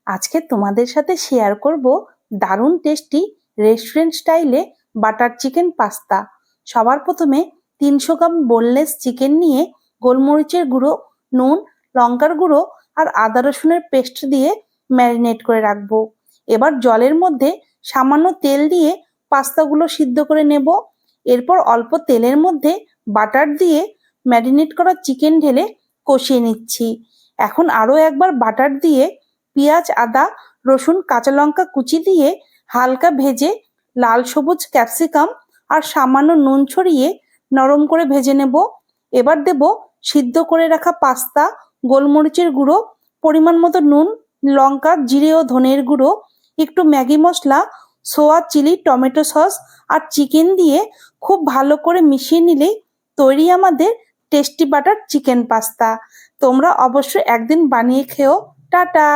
আজকে তোমাদের সাথে শেয়ার করব দারুণ টেস্টি রেস্টুরেন্ট স্টাইলে বাটার চিকেন পাস্তা। সবার প্রথমে 300 গ্রাম বোনলেস চিকেন নিয়ে গোলমরিচের গুঁড়ো, নুন, লঙ্কার গুঁড়ো আর আদা রসুনের পেস্ট দিয়ে ম্যারিনেট করে রাখবো। এবার জলের মধ্যে সামান্য তেল দিয়ে পাস্তাগুলো সিদ্ধ করে নেব। এরপর অল্প তেলের মধ্যে বাটার দিয়ে ম্যারিনেট করা চিকেন ঢেলে কষিয়ে নিচ্ছি। এখন আরও একবার বাটার দিয়ে পেঁয়াজ, আদা, রসুন, কাঁচা লঙ্কা কুচি দিয়ে হালকা ভেজে লাল সবুজ ক্যাপসিকাম আর সামান্য নুন ছড়িয়ে নরম করে ভেজে নেব। এবার দেব সিদ্ধ করে রাখা পাস্তা, গোলমরিচের গুঁড়ো, পরিমাণ মতো নুন, লঙ্কা, জিরে ও ধনের গুঁড়ো, একটু ম্যাগি মশলা, সোয়া চিলি, টমেটো সস আর চিকেন দিয়ে খুব ভালো করে মিশিয়ে নিলেই তৈরি আমাদের টেস্টি বাটার চিকেন পাস্তা। তোমরা অবশ্যই একদিন বানিয়ে খেও। টাটা।